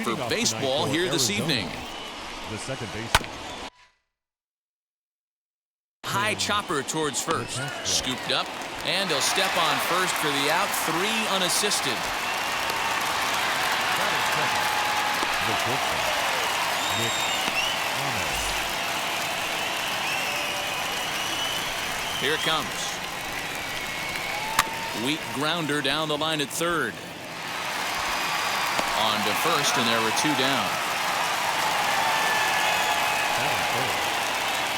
for baseball here this evening. The second baseman. High chopper towards first. Scooped up, and he'll step on first for the out. 3 unassisted. Here it comes. Weak grounder down the line at third. On to first, and there were 2 down.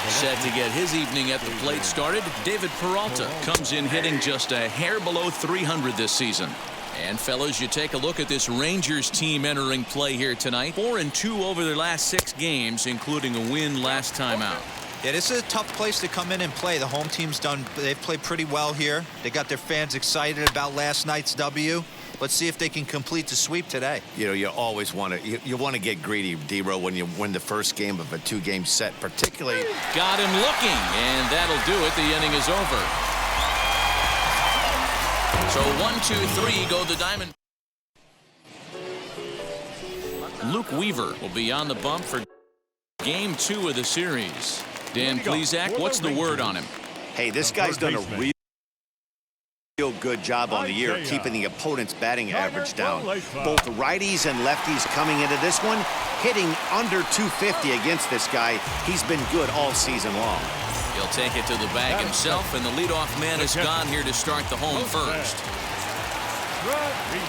Set to get his evening at the plate started, David Peralta comes in hitting just a hair below 300 this season. And fellas, you take a look at this Rangers team entering play here tonight. 4-2 over their last 6 games, including a win last time out. Yeah, this is a tough place to come in and play. The home team's they've played pretty well here. They got their fans excited about last night's W. Let's see if they can complete the sweep today. You know, you always want to you want to get greedy, D-Row, when you win the first game of a 2-game set, particularly. Got him looking, and that'll do it. The inning is over. So 1-2-3 go the Diamondbacks. Luke Weaver will be on the bump for game 2 of the series. Dan Plesac, what's the word on him? Hey, this guy's done a real good job on the year keeping the opponent's batting average down. Both righties and lefties coming into this one, hitting under 250 against this guy. He's been good all season long. He'll take it to the bag himself, and the leadoff man is gone here to start the home first.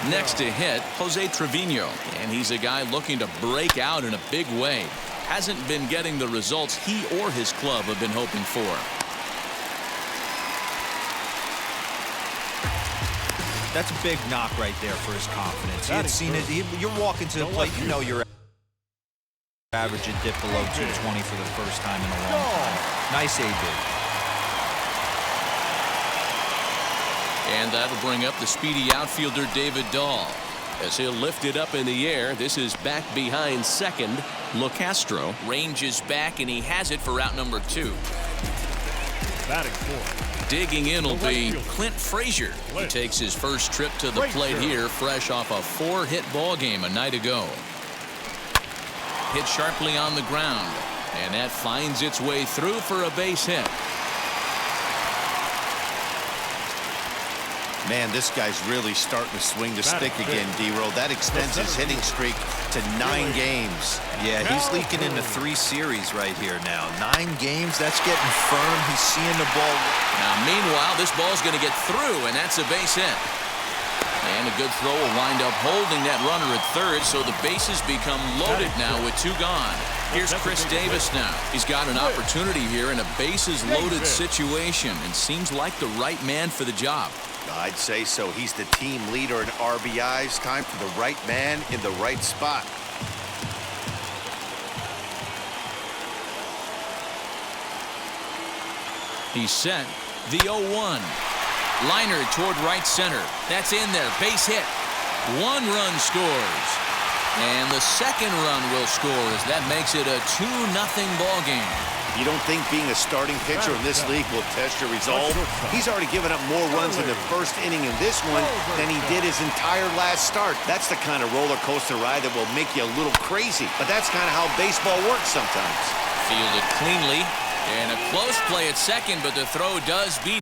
Next to hit, Jose Trevino, and he's a guy looking to break out in a big way. Hasn't been getting the results he or his club have been hoping for. That's a big knock right there for his confidence. He had seen it. You're walking to the plate, you know your average had dipped below 220 for the first time in a long time. Nice AB. And that'll bring up the speedy outfielder David Dahl. As he'll lift it up in the air, this is back behind second. LeCastro ranges back, and he has it for out number 2. Batting 4. Digging in will be Clint Frazier. He takes his first trip to the plate here, fresh off a 4-hit ball game a night ago. Hit sharply on the ground, and that finds its way through for a base hit. Man, this guy's really starting to swing the stick again, D-Row. That extends his hitting streak to 9 games. Yeah, he's leaking into 3 series right here now. 9 games, that's getting firm. He's seeing the ball. Now, meanwhile, this ball's going to get through, and that's a base hit. And a good throw will wind up holding that runner at third, so the bases become loaded now with 2 gone. Here's Chris Davis now. He's got an opportunity here in a bases-loaded situation and seems like the right man for the job. I'd say so. He's the team leader in RBIs. Time for the right man in the right spot. He's set. The 0-1. Liner toward right center. That's in there. Base hit. 1 run scores. And the second run will score as that makes it a 2-0 ball game. You don't think being a starting pitcher in this league will test your resolve? He's already given up more runs in the first inning in this one than he did his entire last start. That's the kind of roller coaster ride that will make you a little crazy. But that's kind of how baseball works sometimes. Fielded cleanly, and a close play at second, but the throw does beat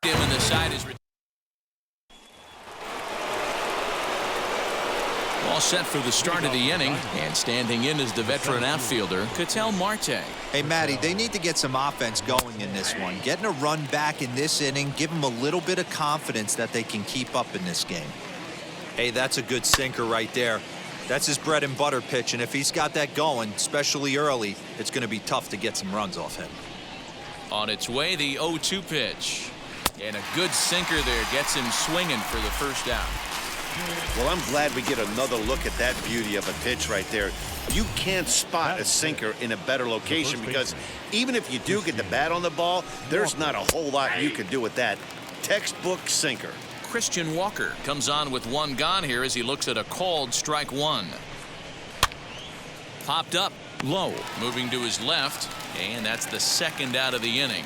him, and the side is all set for the start of the inning, and standing in is the veteran outfielder Ketel Marte. Hey, Matty, they need to get some offense going in this one. Getting a run back in this inning, give them a little bit of confidence that they can keep up in this game. Hey, that's a good sinker right there. That's his bread and butter pitch, and if he's got that going, especially early, it's going to be tough to get some runs off him. On its way, the 0-2 pitch. And a good sinker there gets him swinging for the first out. Well, I'm glad we get another look at that beauty of a pitch right there. You can't spot a sinker in a better location because even if you do get the bat on the ball, there's not a whole lot you can do with that. Textbook sinker. Christian Walker comes on with one gone here as he looks at a called strike one. Popped up low, moving to his left, and that's the second out of the inning.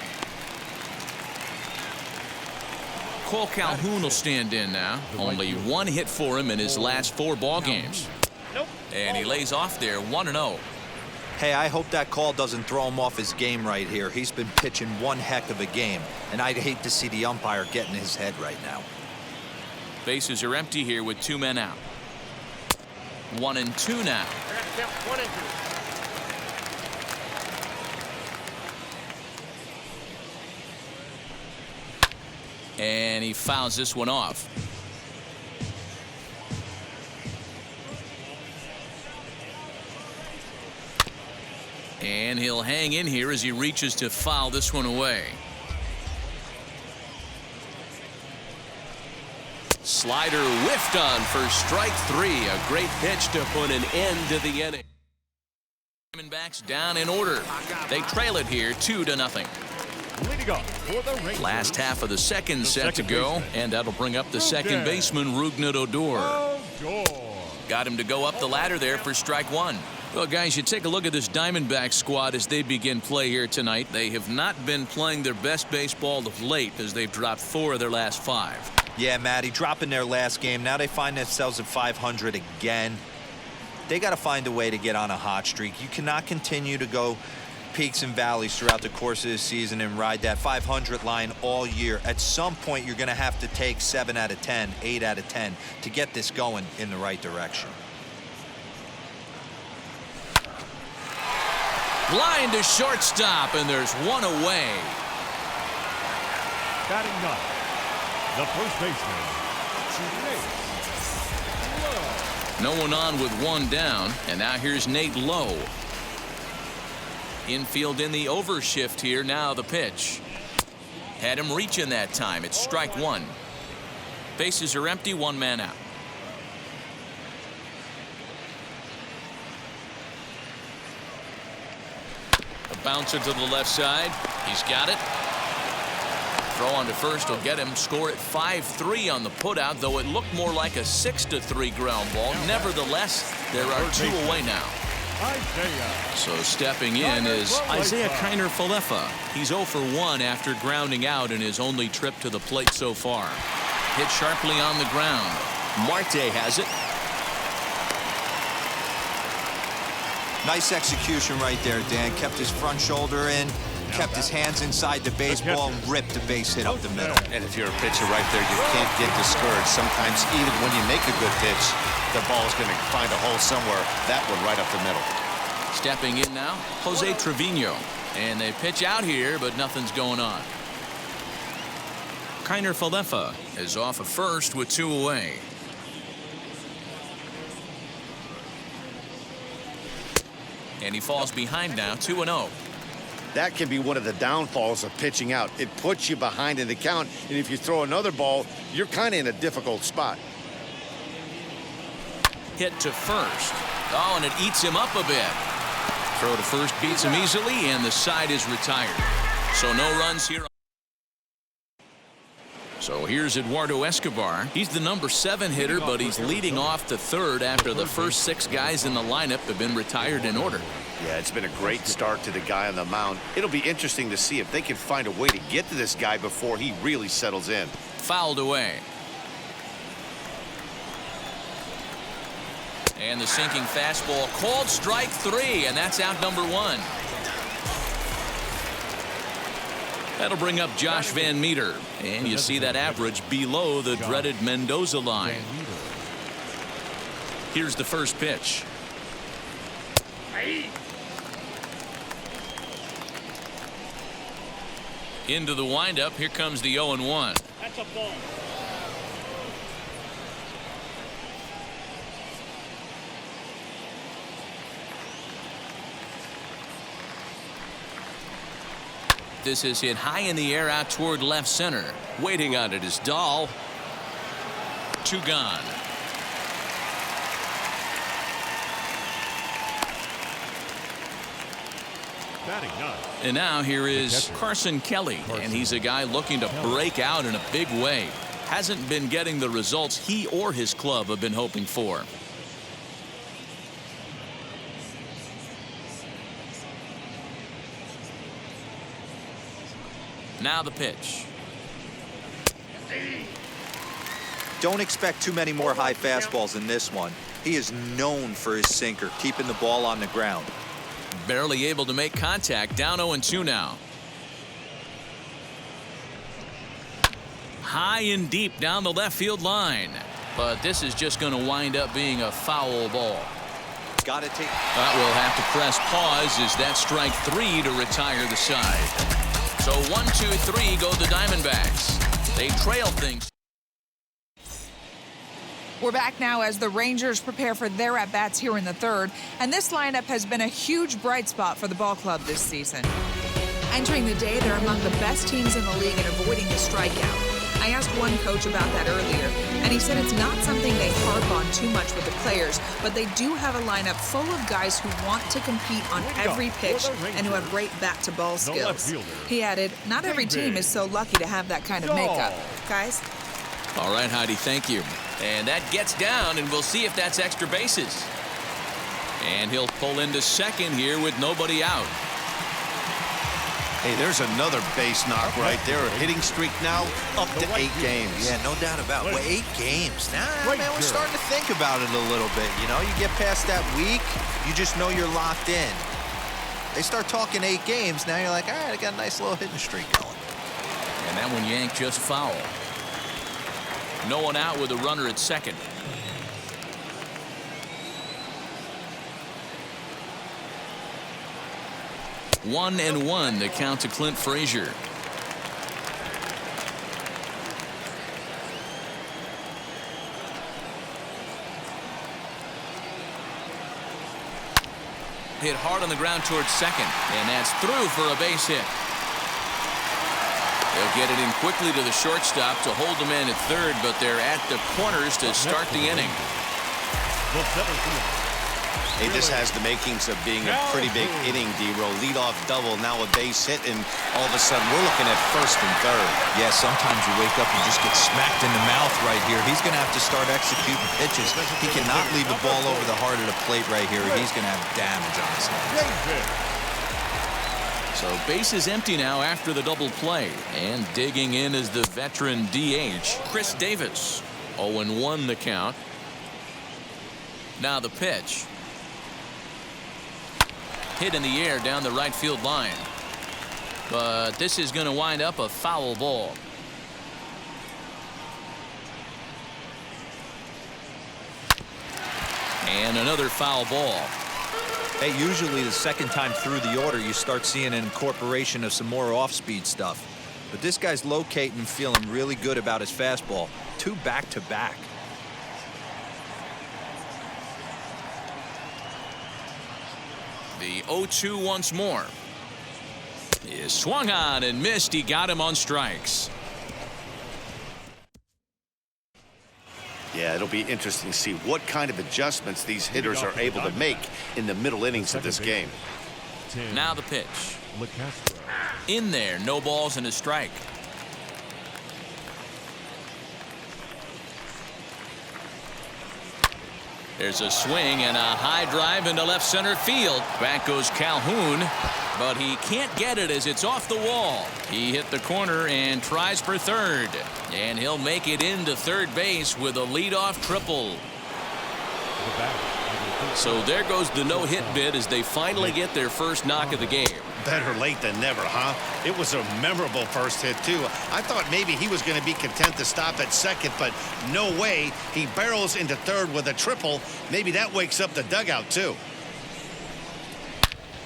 Cole Calhoun will stand in now. Only one hit for him in his last 4 ball games. And he lays off there 1-0. Hey, I hope that call doesn't throw him off his game right here. He's been pitching one heck of a game, and I'd hate to see the umpire get in his head right now. Bases are empty here with 2 men out. 1-2 now. And he fouls this one off. And he'll hang in here as he reaches to foul this one away. Slider whiffed on for strike 3. A great pitch to put an end to the inning. Diamondbacks down in order. They trail it here 2-0. Leading up for the Rangers, last half of the second set to go, and that'll bring up the second baseman, Rougned Odor. Got him to go up the ladder there for strike 1. Well, guys, you take a look at this Diamondbacks squad as they begin play here tonight. They have not been playing their best baseball of late as they've dropped 4 of their last 5. Yeah, Matty, dropping their last game. Now they find themselves at 500 again. They got to find a way to get on a hot streak. You cannot continue to go peaks and valleys throughout the course of the season and ride that 500 line all year. At some point, you're going to have to take 7 out of 10, 8 out of 10 to get this going in the right direction. Line to shortstop, and there's one away. Batting 9, the first baseman, No one on with 1 down, and now here's Nate Lowe. Infield in the overshift here. Now the pitch. Had him reaching that time. It's strike 1. Bases are empty. 1 man out. A bouncer to the left side. He's got it. Throw on to first will get him. Score at 5-3 on the putout, though it looked more like a 6-3 ground ball. Nevertheless, there are 2 away now. So stepping in is Isaiah Kiner-Falefa. He's 0 for 1 after grounding out in his only trip to the plate so far. Hit sharply on the ground. Marte has it. Nice execution right there, Dan. Kept his front shoulder in, kept his hands inside the baseball, and ripped the base hit up the middle. And if you're a pitcher right there, you can't get discouraged. Sometimes even when you make a good pitch, the ball's going to find a hole somewhere. That one right up the middle. Stepping in now, Jose Trevino. And they pitch out here, but nothing's going on. Kiner-Falefa is off of first with 2 away. And he falls behind now, 2-0. That can be one of the downfalls of pitching out. It puts you behind in the count, and if you throw another ball, you're kind of in a difficult spot. Hit to first. Oh, and it eats him up a bit. Throw to first beats him easily, and the side is retired. So no runs here. So here's Eduardo Escobar. He's the number 7 hitter, but he's leading off to third after the first 6 guys in the lineup have been retired in order. Yeah, it's been a great start to the guy on the mound. It'll be interesting to see if they can find a way to get to this guy before he really settles in. Fouled away. And the sinking fastball called strike 3, and that's out number 1. That'll bring up Josh Van Meter. And you see that average below the dreaded Mendoza line. Here's the first pitch. Into the windup. Here comes the 0-1. That's a ball. This is hit high in the air out toward left center. Waiting on it is Dahl. 2 gone. And now here is Carson Kelly, and he's a guy looking to break out in a big way. Hasn't been getting the results he or his club have been hoping for. Now the pitch. Don't expect too many more high fastballs in this one. He is known for his sinker, keeping the ball on the ground. Barely able to make contact. Down 0-2 now. High and deep down the left field line. But this is just going to wind up being a foul ball. Got to take. But we'll have to press pause as that strike 3 to retire the side. So 1, 2, 3 go the Diamondbacks. They trail things. We're back now as the Rangers prepare for their at-bats here in the third. And this lineup has been a huge bright spot for the ball club this season. Entering the day, they're among the best teams in the league in avoiding the strikeout. I asked one coach about that earlier, and he said it's not something they harp on too much with the players, but they do have a lineup full of guys who want to compete on every pitch and who have great bat-to-ball skills. He added, not every team is so lucky to have that kind of makeup. Guys? All right, Heidi, thank you. And that gets down, and we'll see if that's extra bases. And he'll pull into second here with nobody out. Hey, there's another base knock right there. A hitting streak now up to 8 games. Yeah, no doubt about it. Well, 8 games. Nah, man, we're starting to think about it a little bit. You know, you get past that week, you just know you're locked in. They start talking 8 games, now you're like, all right, I got a nice little hitting streak going. And that one yanked just foul. No one out with a runner at second. One and one, the count to Clint Frazier. Hit hard on the ground towards second, and that's through for a base hit. They'll get it in quickly to the shortstop to hold the man at third, but they're at the corners to start the inning. Hey, this has the makings of being a pretty big inning, D-Row. Leadoff double, now a base hit, and all of a sudden we're looking at first and third. Yeah, sometimes you wake up and just get smacked in the mouth right here. He's going to have to start executing pitches. He cannot leave the ball over the heart of the plate right here. He's going to have damage on his hands. So base is empty now after the double play. And digging in is the veteran DH, Chris Davis. 0-1 the count. Now the pitch. Hit in the air down the right field line. But this is going to wind up a foul ball. And another foul ball. Hey, usually the second time through the order, you start seeing an incorporation of some more off-speed stuff. But this guy's locating and feeling really good about his fastball. 2 back-to-back. The 0-2 once more. Is swung on and missed. He got him on strikes. Yeah, it'll be interesting to see what kind of adjustments these hitters are able to make in the middle innings of this game. Now the pitch. In there, no balls and a strike. There's a swing and a high drive into left center field. Back goes Calhoun, but he can't get it as it's off the wall. He hit the corner and tries for third, and he'll make it into third base with a leadoff triple. So there goes the no-hit bid as they finally get their first knock of the game. Better late than never, huh? It was a memorable first hit, too. I thought maybe he was going to be content to stop at second, but no way. He barrels into third with a triple. Maybe that wakes up the dugout, too.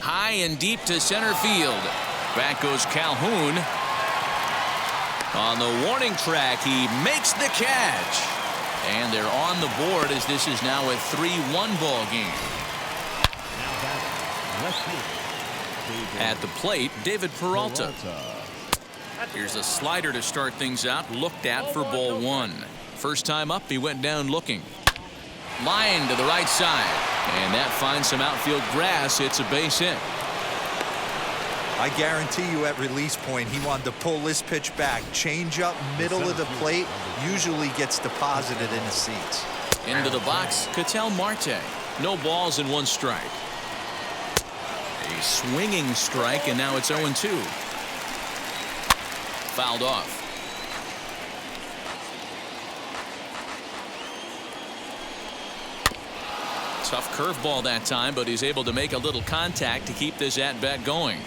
High and deep to center field. Back goes Calhoun. On the warning track, he makes the catch. And they're on the board as this is now a 3-1 ball game. At the plate, David Peralta. Here's a slider to start things out, looked at for ball one. First time up, he went down looking. Line to the right side, and that finds some outfield grass. It's a base hit. I guarantee you at release point he wanted to pull this pitch back. Change up middle of the plate usually gets deposited in the seats. Into the box, Ketel Marte. No balls and 1 strike. A swinging strike, and now it's 0-2. Fouled off. Tough curveball that time, but he's able to make a little contact to keep this at-bat going.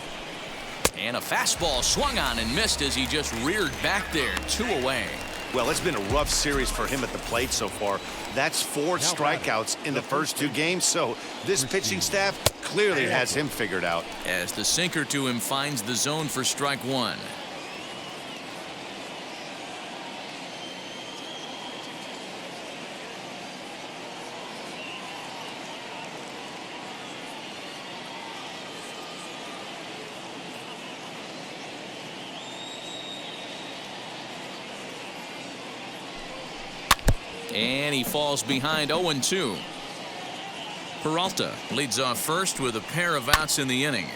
And a fastball swung on and missed as he just reared back there. 2 away. Well, it's been a rough series for him at the plate so far. That's 4 strikeouts in the first 2 games, so this pitching staff clearly has him figured out. As the sinker to him finds the zone for strike 1. And he falls behind 0-2. Peralta leads off first with a pair of outs in the inning.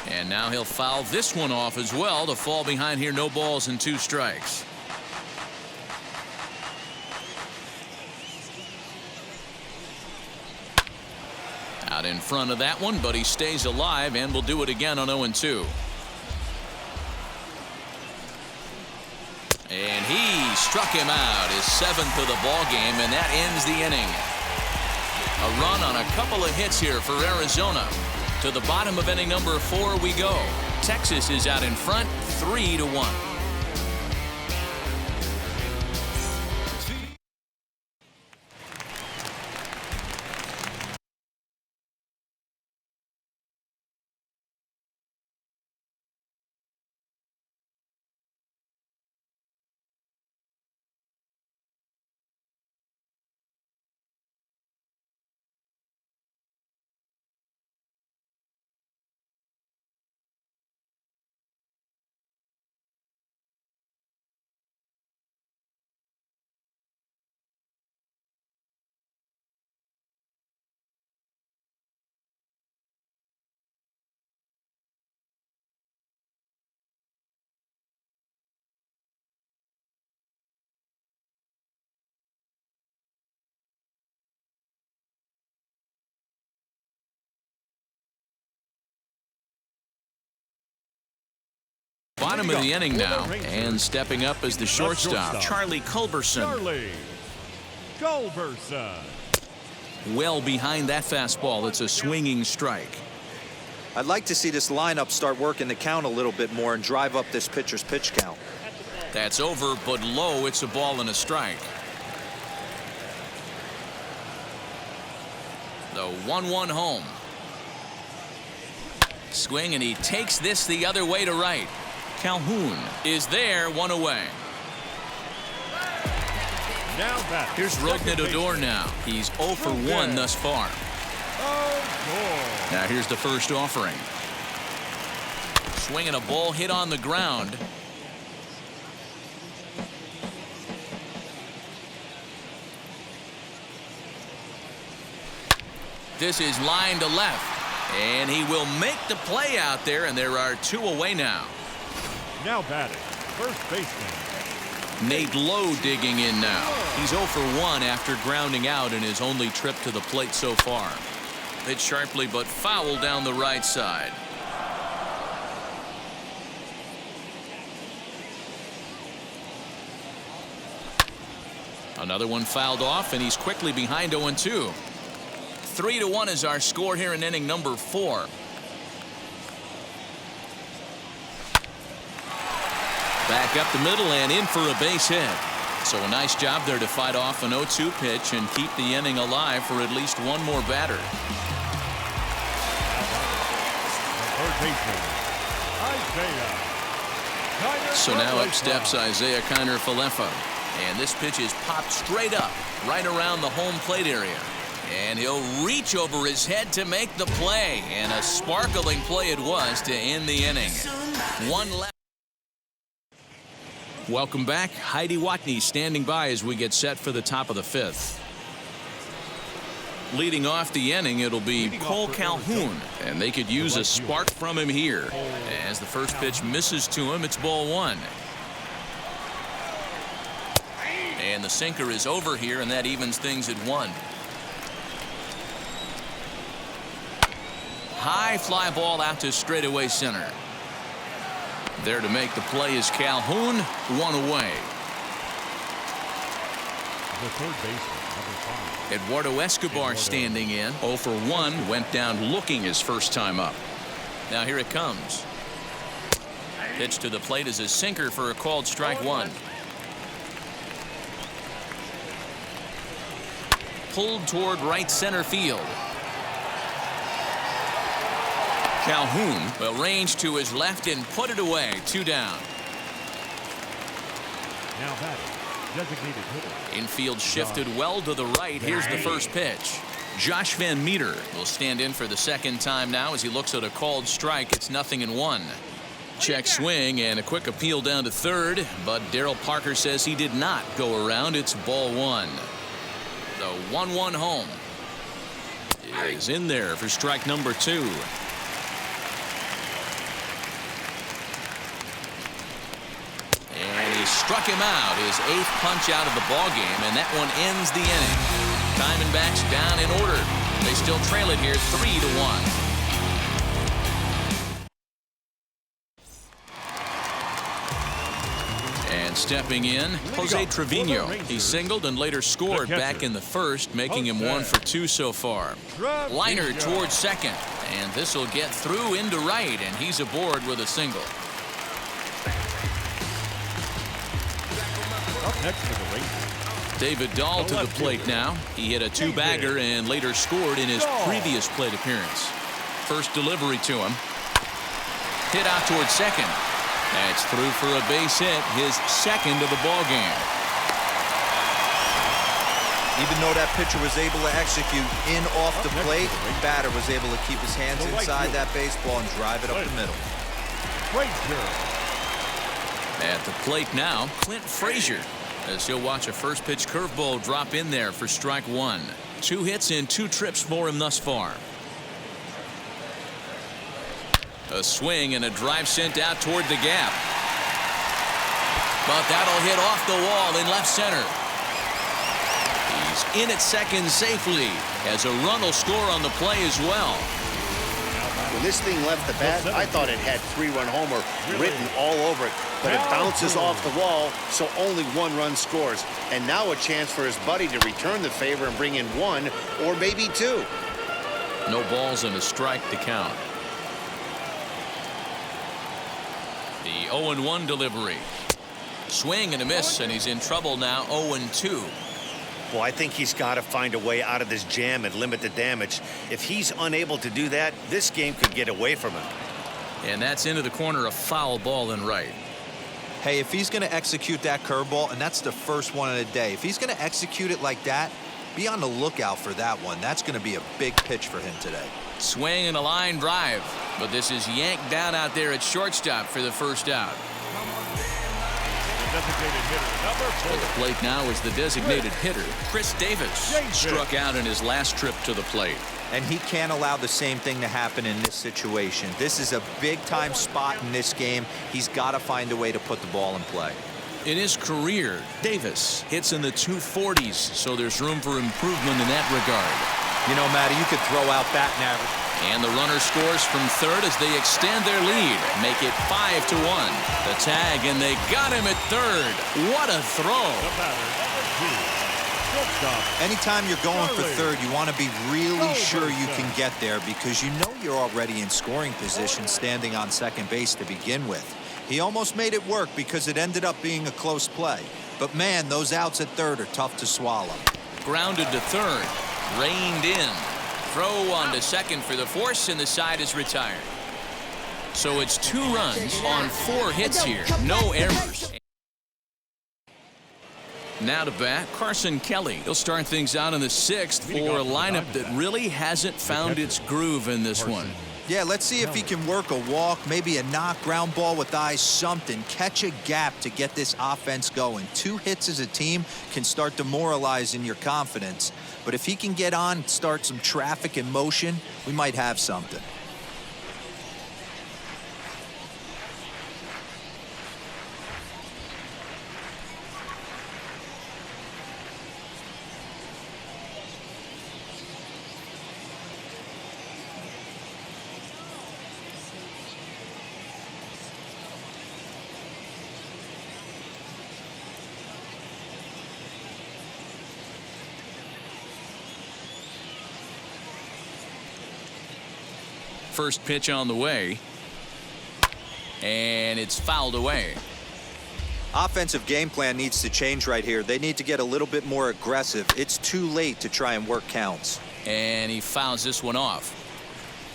And now he'll foul this one off as well to fall behind here. No balls and 2 strikes. Out in front of that one, but he stays alive and will do it again on 0-2. And he struck him out, his 7th of the ball game, and that ends the inning. A run on a couple of hits here for Arizona. To the bottom of inning number 4 we go. Texas is out in front, 3-1. Bottom of the inning now, and stepping up as the shortstop, Charlie Culberson. Well behind that fastball. It's a swinging strike. I'd like to see this lineup start working the count a little bit more and drive up this pitcher's pitch count. That's over, but low. It's a ball and a strike. The 1-1 home. Swing, and he takes this the other way to right. Calhoun is there, 1 away. Here's Rougned Odor now. He's 0 for 1 thus far. Now here's the first offering. Swinging a ball hit on the ground. This is line to left. And he will make the play out there, and there are 2 away now. Now batting, first baseman Nate Lowe digging in now. He's 0 for 1 after grounding out in his only trip to the plate so far. Hit sharply but foul down the right side. Another one fouled off, and he's quickly behind 0-2. 3-1 is our score here in inning number 4. Back up the middle and in for a base hit. So a nice job there to fight off an 0-2 pitch and keep the inning alive for at least one more batter. So now up steps Isaiah Kiner-Falefa. And this pitch is popped straight up right around the home plate area. And he'll reach over his head to make the play. And a sparkling play it was to end the inning. One left. Welcome back. Heidi Watney standing by as we get set for the top of the fifth. Leading off the inning, it'll be Cole Calhoun, and they could use a spark from him here. As the first pitch misses to him, it's ball one. And the sinker is over here, and that evens things at one. High fly ball out to straightaway center. There to make the play is Calhoun, one away. The third baseman, number 5. Eduardo Escobar standing in. 0 for 1, went down looking his first time up. Now here it comes. Pitch to the plate is a sinker for a called strike one. Pulled toward right center field. Calhoun will range to his left and put it away. 2 down. Now batting, designated hitter. Infield shifted well to the right. Here's the first pitch. Josh Van Meter will stand in for the second time now as he looks at a called strike. It's 0-1. Check swing and a quick appeal down to third, but Darryl Parker says he did not go around. It's ball one. The 1-1 home is in there for strike number 2. Struck him out, his 8th punch out of the ball game, and that one ends the inning. Diamondbacks down in order. They still trail it here 3-1. And stepping in, Jose Trevino. He singled and later scored back in the first, making him 1 for 2 so far. Liner towards second, and this will get through into right, and he's aboard with a single. Next to the Rangers, David Dahl to the plate now. He hit a 2-bagger and later scored in his previous plate appearance. First delivery to him. Hit out towards second. That's through for a base hit, his second of the ball game. Even though that pitcher was able to execute in off the plate, the batter was able to keep his hands inside that baseball and drive it up the middle. At the plate now, Clint Frazier, as he'll watch a first pitch curveball drop in there for strike 1. 2 hits in 2 trips for him thus far. A swing and a drive sent out toward the gap. But that'll hit off the wall in left center. He's in at second safely as a run will score on the play as well. When this thing left the bat, I thought it had 3-run homer written all over it. But it bounces off the wall, so only 1 run scores. And now a chance for his buddy to return the favor and bring in 1 or maybe 2. No balls and a strike to count. The 0-1 delivery. Swing and a miss, and he's in trouble now. 0-2. Well, I think he's got to find a way out of this jam and limit the damage. If he's unable to do that, this game could get away from him. And that's into the corner, a foul ball in right. Hey, if he's going to execute that curveball, and that's the first one of the day, if he's going to execute it like that, be on the lookout for that one. That's going to be a big pitch for him today. Swing and a line drive, but this is yanked down out there at shortstop for the first out. designated hitter, number 4. At the plate now is the designated hitter, Chris Davis. Struck out in his last trip to the plate. And he can't allow the same thing to happen in this situation. This is a big-time spot in this game. He's got to find a way to put the ball in play. In his career, Davis hits in the 240s, so there's room for improvement in that regard. You know, Matty, you could throw out batting average. And the runner scores from third as they extend their lead, make it 5-1. The tag, and they got him at third. What a throw. The batter, number 2. Anytime you're going for third, you want to be really sure you can get there because you know you're already in scoring position standing on second base to begin with. He almost made it work because it ended up being a close play. But man, those outs at third are tough to swallow. Grounded to third. Reined in. Throw on to second for the force, and the side is retired. So it's 2 runs on 4 hits here. No errors. Now to bat, Carson Kelly. He'll start things out in the 6th for a lineup that really hasn't found its groove in this one. Yeah, let's see if he can work a walk, maybe a knock, ground ball with eyes, something. Catch a gap to get this offense going. 2 hits as a team can start demoralizing your confidence. But if he can get on, start some traffic in motion, we might have something. First pitch on the way, and it's fouled away. Offensive game plan needs to change right here. They need to get a little bit more aggressive. It's too late to try and work counts. And he fouls this one off.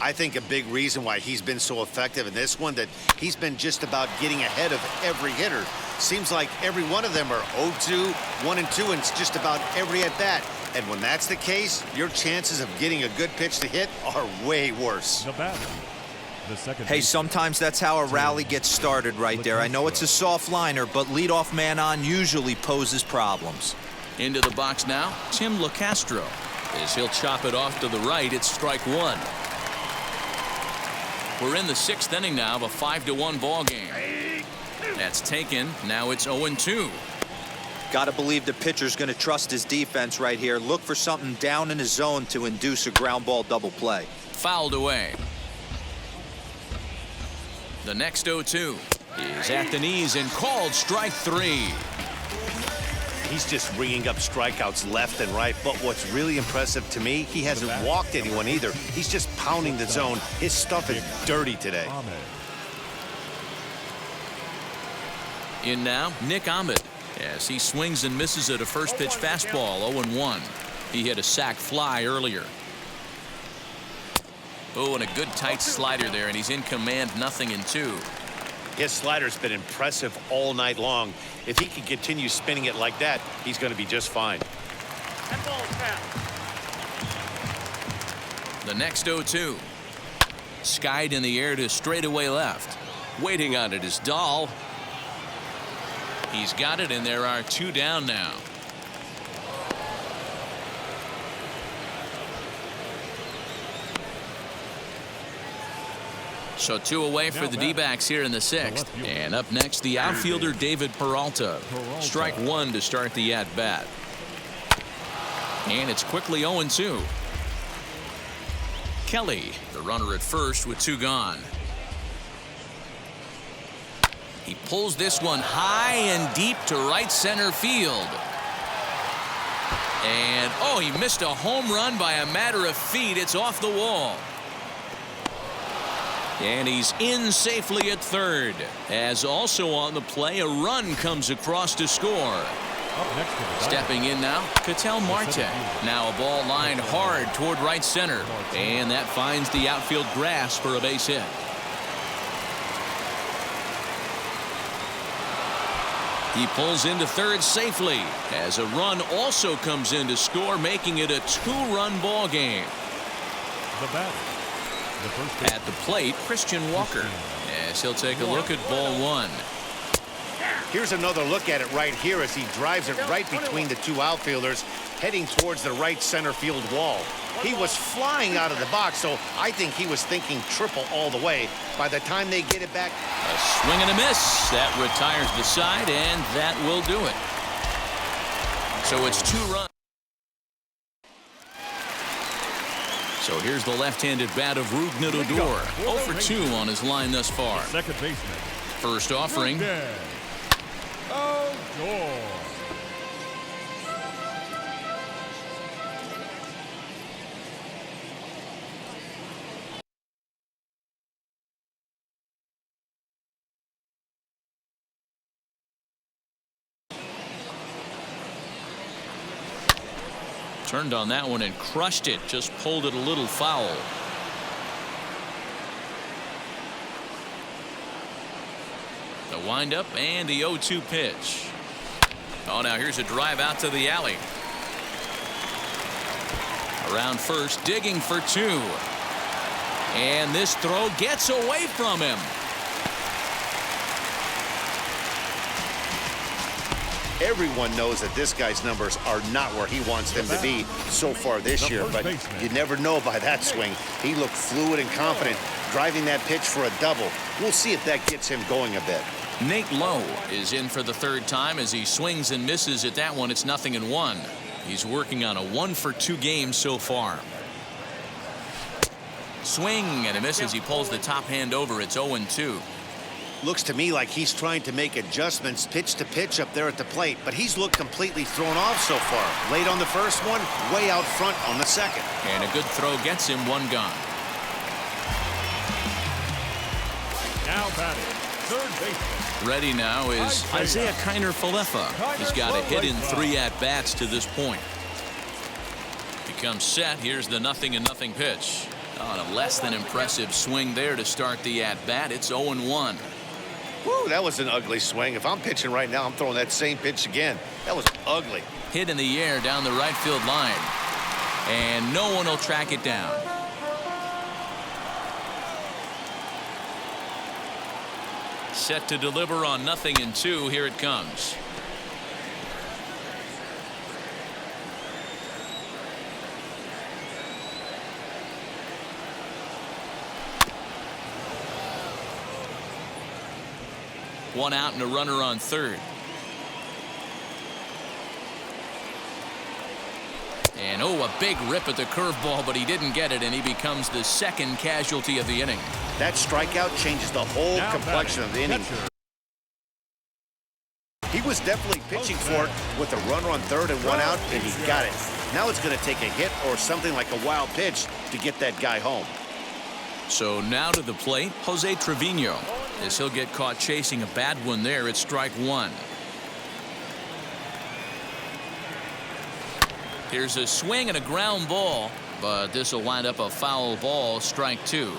I think a big reason why he's been so effective in this one, that he's been just about getting ahead of every hitter. Seems like every one of them are 0-2, 1-2, and it's just about every at bat. And when that's the case, your chances of getting a good pitch to hit are way worse. The batter, the second. Hey, sometimes that's how a rally gets started right there. I know it's a soft liner, but leadoff man on usually poses problems. Into the box now, Tim LeCastro. As he'll chop it off to the right, it's strike 1. We're in the 6th inning now of a 5-1 ball game. That's taken. Now it's 0-2. Got to believe the pitcher's going to trust his defense right here. Look for something down in his zone to induce a ground ball double play. Fouled away. The next 0-2 is at the knees and called strike 3. He's just ringing up strikeouts left and right. But what's really impressive to me, he hasn't walked anyone either. He's just pounding the zone. His stuff is dirty today. In now, Nick Ahmed. As he swings and misses at a first pitch fastball, 0-1. He hit a sac fly earlier. Oh, and a good tight slider there, and he's in command, 0-2. His slider's been impressive all night long. If he can continue spinning it like that, he's going to be just fine. The next 0-2. Skied in the air to straightaway left. Waiting on it is Dahl. He's got it, and there are 2 down now. So 2 away for the D-backs here in the 6th. And up next, the outfielder David Peralta. Strike 1 to start the at-bat. And it's quickly 0-2. Kelly, the runner at first with 2 gone. He pulls this one high and deep to right center field. And, oh, he missed a home run by a matter of feet. It's off the wall. And he's in safely at third. As also on the play, a run comes across to score. Stepping in now, Ketel Marte. Now a ball lined hard toward right center. And that finds the outfield grass for a base hit. He pulls into third safely as a run also comes in to score, making it a 2-run ball game. At the plate, Christian Walker, as he'll take a look at ball 1. Here's another look at it right here as he drives it right between the 2 outfielders, heading towards the right center field wall. He was flying out of the box, so I think he was thinking triple all the way. By the time they get it back, a swing and a miss. That retires the side, and that will do it. So it's 2 runs. So here's the left-handed bat of Rougned Odor. 0 for 2 on his line thus far. Second baseman. First offering. Odor. Turned on that one and crushed it. Just pulled it a little foul. The windup and the 0-2 pitch. Oh, now here's a drive out to the alley. Around first, digging for two. And this throw gets away from him. Everyone knows that this guy's numbers are not where he wants them to be so far this year, but you never know by that swing. He looked fluid and confident, driving that pitch for a double. We'll see if that gets him going a bit. Nate Lowe is in for the third time as he swings and misses at that one. It's 0-1. He's working on a 1-for-2 game so far. Swing and a miss as he pulls the top hand over. It's 0-2. Looks to me like he's trying to make adjustments pitch to pitch up there at the plate, but he's looked completely thrown off so far. Late on the first one, way out front on the second. And a good throw gets him one gone. Now batting, third baseman. Ready now is Isaiah Kiner-Falefa. He's got a hit in 3 at-bats to this point. Becomes set. Here's the 0-0 pitch. On a less than impressive swing there to start the at-bat. It's 0-1. Woo, that was an ugly swing. If I'm pitching right now, I'm throwing that same pitch again. That was ugly. Hit in the air down the right field line. And no one will track it down. Set to deliver on 0-2. Here it comes. One out and a runner on third. And oh, a big rip at the curveball, but he didn't get it, and he becomes the second casualty of the inning. That strikeout changes the whole complexion of the inning. He was definitely pitching for it with a runner on third and one out, and he got it. Now it's going to take a hit or something like a wild pitch to get that guy home. So now to the plate, Jose Trevino. As he'll get caught chasing a bad one there, it's strike one. Here's a swing and a ground ball, but this will wind up a foul ball, strike two.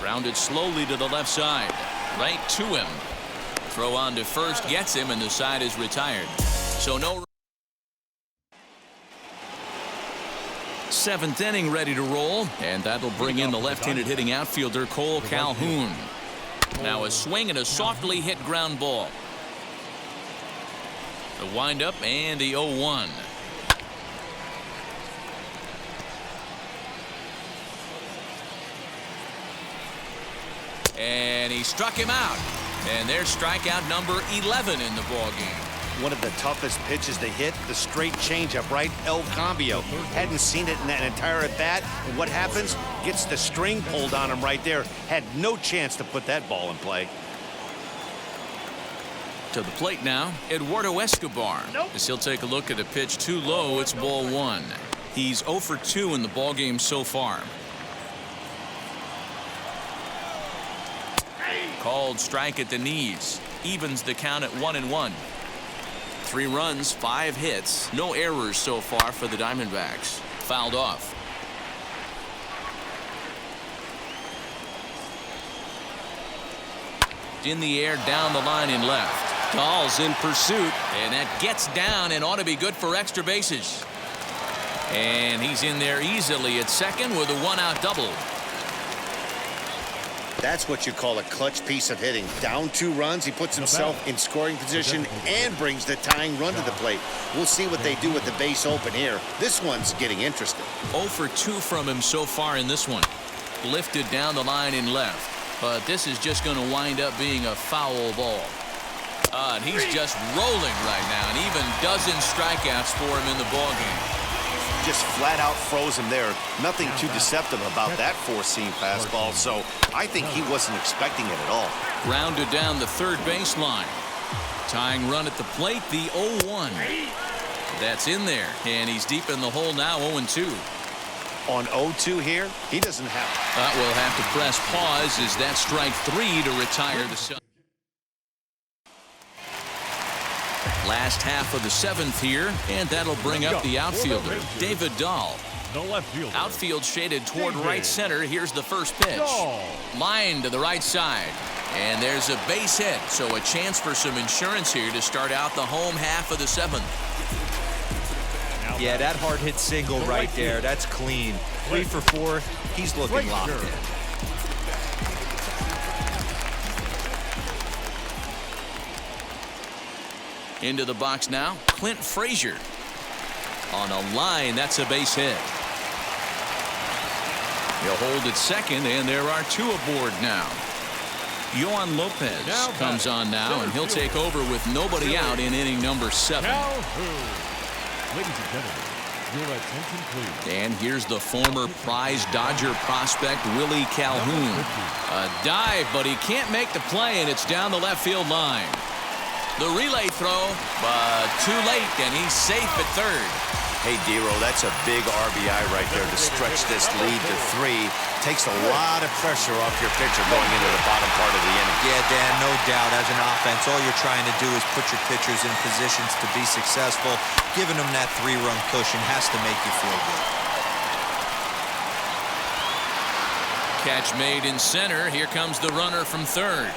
Grounded slowly to the left side, right to him. Throw on to first gets him, and the side is retired. So no. 7th inning ready to roll, and that'll bring in the left-handed hitting outfielder Cole Calhoun. Now a swing and a softly hit ground ball. The windup and the 0-1. And he struck him out. And there's strikeout number 11 in the ballgame. One of the toughest pitches to hit, the straight changeup, right? El Cambio. Hadn't seen it in that entire at-bat. And what happens? Gets the string pulled on him right there. Had no chance to put that ball in play. To the plate now, Eduardo Escobar. As he'll take a look at a pitch too low, it's ball one. He's 0 for 2 in the ballgame so far. Called strike at the knees. Evens the count at 1-1. 3 runs, 5 hits, no errors so far for the Diamondbacks. Fouled off. In the air, down the line in left. Dahl's in pursuit, and that gets down and ought to be good for extra bases. And he's in there easily at second with a 1-out double. That's what you call a clutch piece of hitting. Down 2 runs, he puts himself in scoring position and brings the tying run to the plate. We'll see what they do with the base open here. This one's getting interesting. 0 for 2 from him so far in this one. Lifted down the line in left. But this is just going to wind up being a foul ball. And he's just rolling right now, and even dozen strikeouts for him in the ballgame. Just flat out froze him there. Nothing too deceptive about that 4-seam fastball, so I think he wasn't expecting it at all. Grounded down the third baseline. Tying run at the plate, the 0-1. That's in there, and he's deep in the hole now, 0-2. On 0-2 here, he doesn't have. We'll have to press pause as that's strike 3 to retire the. Last half of the 7th here, and that'll bring up the outfielder, David Dahl. The left fielder. Outfield shaded toward right center. Here's the first pitch. Line to the right side. And there's a base hit, so a chance for some insurance here to start out the home half of the 7th. Yeah, that hard hit single right there. That's clean. 3 for 4. He's looking locked in. Into the box now, Clint Frazier. On a line, that's a base hit. He'll hold at second, and there are 2 aboard now. Yohan Lopez comes on now, and he'll take over with nobody out in inning number 7. Ladies and gentlemen, your attention please. And here's the former prize Dodger prospect, Willie Calhoun. A dive, but he can't make the play, and it's down the left field line. The relay throw, but too late, and he's safe at third. Hey, Dero, that's a big RBI right there to stretch this lead to 3. Takes a lot of pressure off your pitcher going into the bottom part of the inning. Yeah, Dan, no doubt. As an offense, all you're trying to do is put your pitchers in positions to be successful. Giving them that 3-run cushion has to make you feel good. Catch made in center. Here comes the runner from third.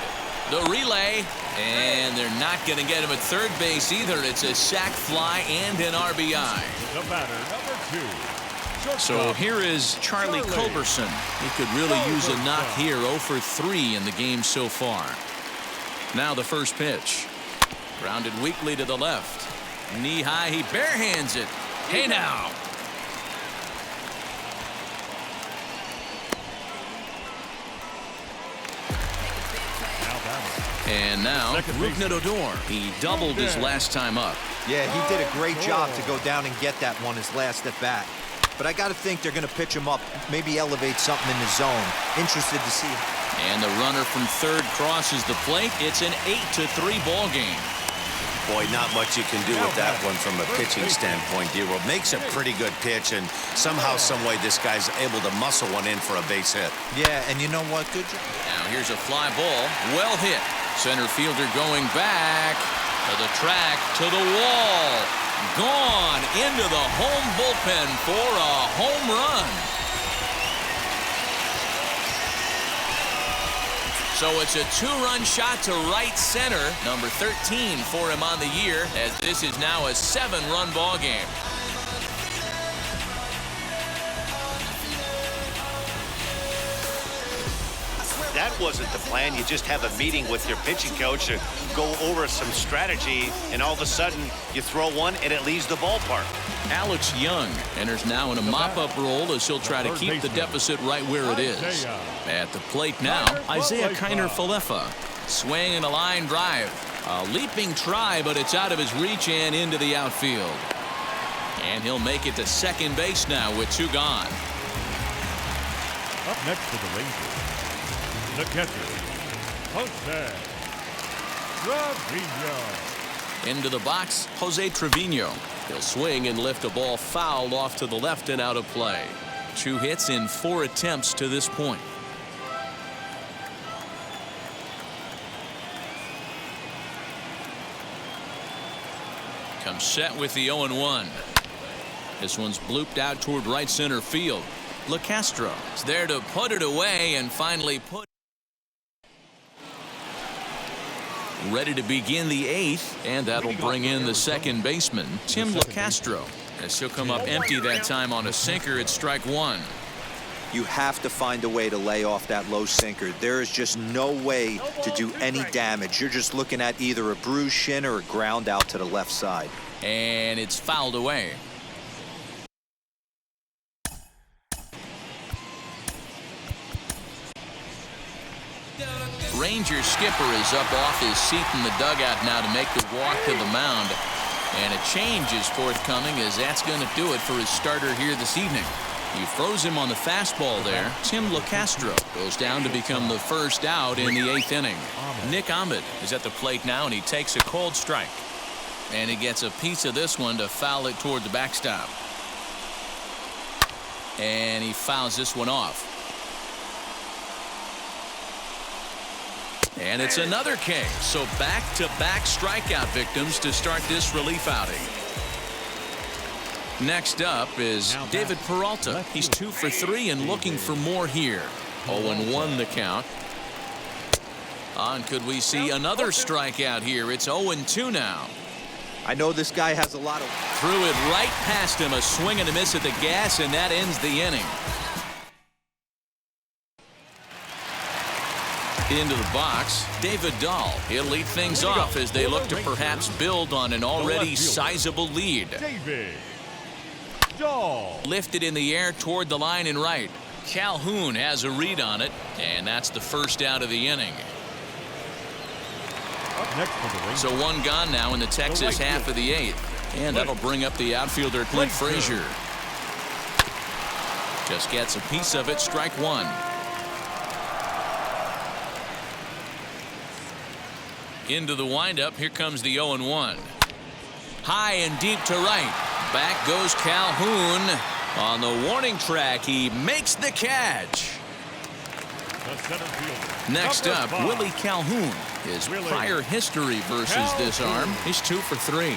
The relay, and they're not going to get him at third base either. It's a sac fly and an RBI. The batter, number 2. So here is Charlie Culberson. He could really use a knock here. 0 for 3 in the game so far. Now the first pitch. Grounded weakly to the left. Knee high, he barehands it. Hey now. And now, Rougned Odor. He doubled his last time up. Yeah, he did a great job to go down and get that one his last at bat. But I got to think they're going to pitch him up, maybe elevate something in the zone. Interested to see. And the runner from third crosses the plate. It's an 8-3 ball game. Boy, not much you can do with that one from a pitching standpoint, Dero. Makes a pretty good pitch, and somehow, some way, this guy's able to muscle one in for a base hit. Yeah, and you know what? Good job. Now here's a fly ball. Well hit. Center fielder going back to the track, to the wall. Gone into the home bullpen for a home run. So it's a 2-run shot to right center. Number 13 for him on the year, as this is now a 7-run ball game. That wasn't the plan. You just have a meeting with your pitching coach to go over some strategy, and all of a sudden you throw one and it leaves the ballpark. Alex Young enters now in a mop-up role as he'll try to keep the deficit right where it is. At the plate now, Isaiah Kiner-Falefa swinging a line drive. A leaping try, but it's out of his reach and into the outfield. And he'll make it to second base now with 2 gone. Up next for the Rangers, the catcher, Jose Trevino. Into the box, Jose Trevino. He'll swing and lift a ball foul off to the left and out of play. 2 hits in 4 attempts to this point. Comes set with the 0-1. This one's blooped out toward right center field. LeCastro is there to put it away and finally put. Ready to begin the 8th, and that'll bring in the second baseman, Tim LeCastro, as he'll come up empty that time on a sinker at strike 1. You have to find a way to lay off that low sinker. There is just no way to do any damage. You're just looking at either a bruised shin or a ground out to the left side. And it's fouled away. Ranger skipper is up off his seat in the dugout now to make the walk to the mound. And a change is forthcoming, as that's going to do it for his starter here this evening. He froze him on the fastball there. Tim LeCastro goes down to become the first out in the 8th inning. Nick Ahmed is at the plate now, and he takes a cold strike. And he gets a piece of this one to foul it toward the backstop. And he fouls this one off. And it's another K. So back-to-back strikeout victims to start this relief outing. Next up is David Peralta. He's 2 for 3 and looking for more here. 0-1 the count. Could we see another strikeout here? It's 0-2 now. I know this guy has a lot of... Threw it right past him. A swing and a miss at the gas, and that ends the inning. Into the box, David Dahl. He'll lead things off as they look to perhaps build on an already sizable lead. David Dahl. Lifted in the air toward the line and right. Calhoun has a read on it, and that's the first out of the inning. Up next for the Rangers. So one gone now in the Texas half of the 8th. And that'll bring up the outfielder Clint Frazier. Just gets a piece of it, strike 1. Into the windup, here comes the 0-1. High and deep to right. Back goes Calhoun. On the warning track, he makes the catch. The center fielder. Next up, Number 5. Willie Calhoun. His prior history versus this arm, he's 2 for 3.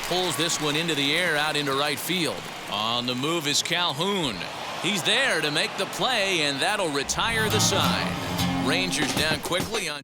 Pulls this one into the air out into right field. On the move is Calhoun. He's there to make the play, and that'll retire the side. Rangers down quickly on.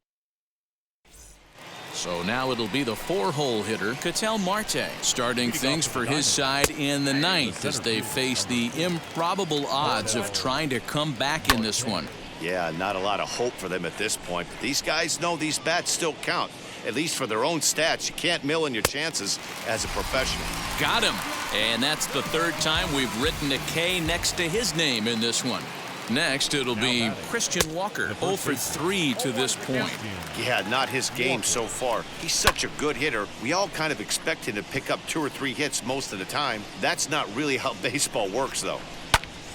So now it'll be the 4-hole hitter, Ketel Marte, starting things for his side in the 9th as they face the improbable odds of trying to come back in this one. Yeah, not a lot of hope for them at this point, but these guys know these bats still count, at least for their own stats. You can't mill in your chances as a professional. Got him. And that's the 3rd time we've written a K next to his name in this one. Next, it'll be Christian Walker, 0 for 3 to this point. Yeah, not his game so far. He's such a good hitter. We all kind of expect him to pick up 2 or 3 hits most of the time. That's not really how baseball works, though.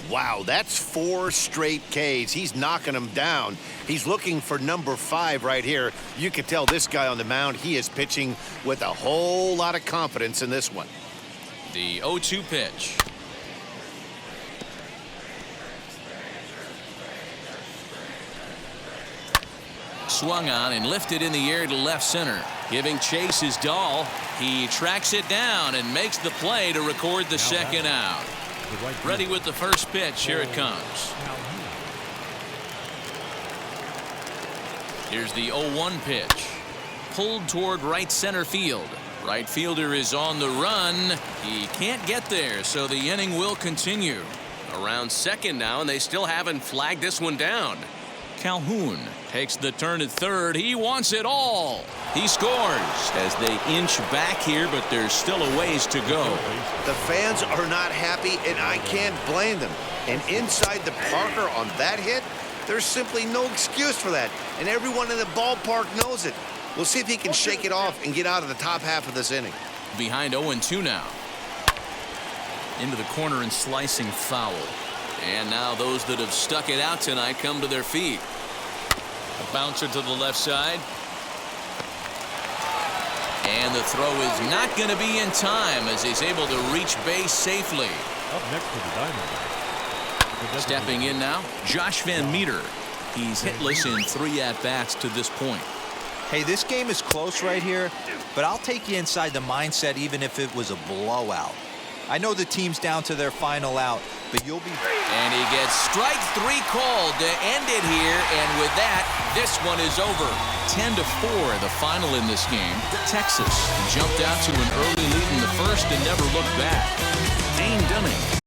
Wow, that's 4 straight Ks. He's knocking them down. He's looking for number 5 right here. You can tell this guy on the mound, he is pitching with a whole lot of confidence in this one. The 0-2 pitch. Swung on and lifted in the air to left center. Giving chase is Dahl. He tracks it down and makes the play to record the second out. Ready with the first pitch. Here it comes. Here's the 0-1 pitch. Pulled toward right center field. Right fielder is on the run. He can't get there, so the inning will continue. Around second now, and they still haven't flagged this one down. Calhoun takes the turn at 3rd. He wants it all. He scores as they inch back here, but there's still a ways to go. The fans are not happy, and I can't blame them. And inside the Parker on that hit, there's simply no excuse for that. And everyone in the ballpark knows it. We'll see if he can shake it off and get out of the top half of this inning. Behind 0-2 now. Into the corner and slicing foul. And now those that have stuck it out tonight come to their feet. A bouncer to the left side. And the throw is not going to be in time as he's able to reach base safely. Up next for the Diamondbacks. Stepping in now, Josh Van Meter. He's hitless in 3 at-bats to this point. Hey, this game is close right here, but I'll take you inside the mindset even if it was a blowout. I know the team's down to their final out, but you'll be... And he gets strike 3 called to end it here, and with that, this one is over. 10-4, the final in this game. Texas jumped out to an early lead in the first and never looked back. Dane Dunning